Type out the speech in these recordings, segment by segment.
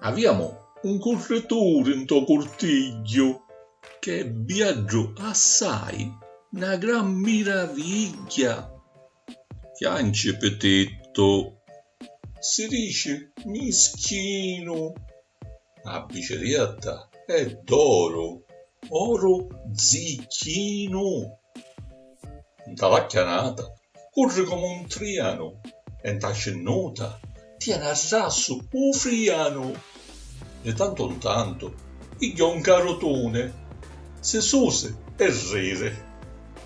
Abbiamo un corretore in to cortiglio che viaggio assai, una gran meraviglia. Chiance petetto, si dice mischino. La bicerietta è d'oro, oro zicchino. Dalla chianata corre come un triano e da scennuta tiene a sasso un friano. E tanto in tanto pigliò un carotone, se sose e rere,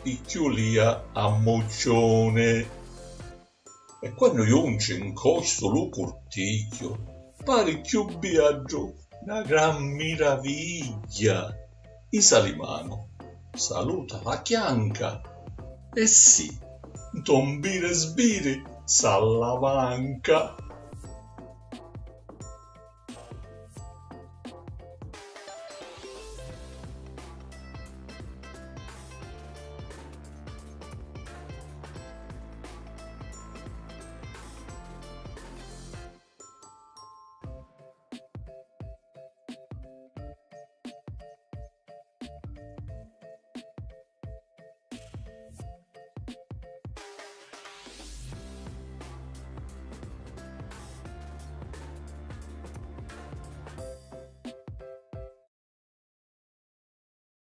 picchiolia a moccione. E quando giunge in costo lo cortiglio, pare più viaggio, una gran meraviglia. I salimano saluta la chianca e sì, tombire sbire s'allavanca.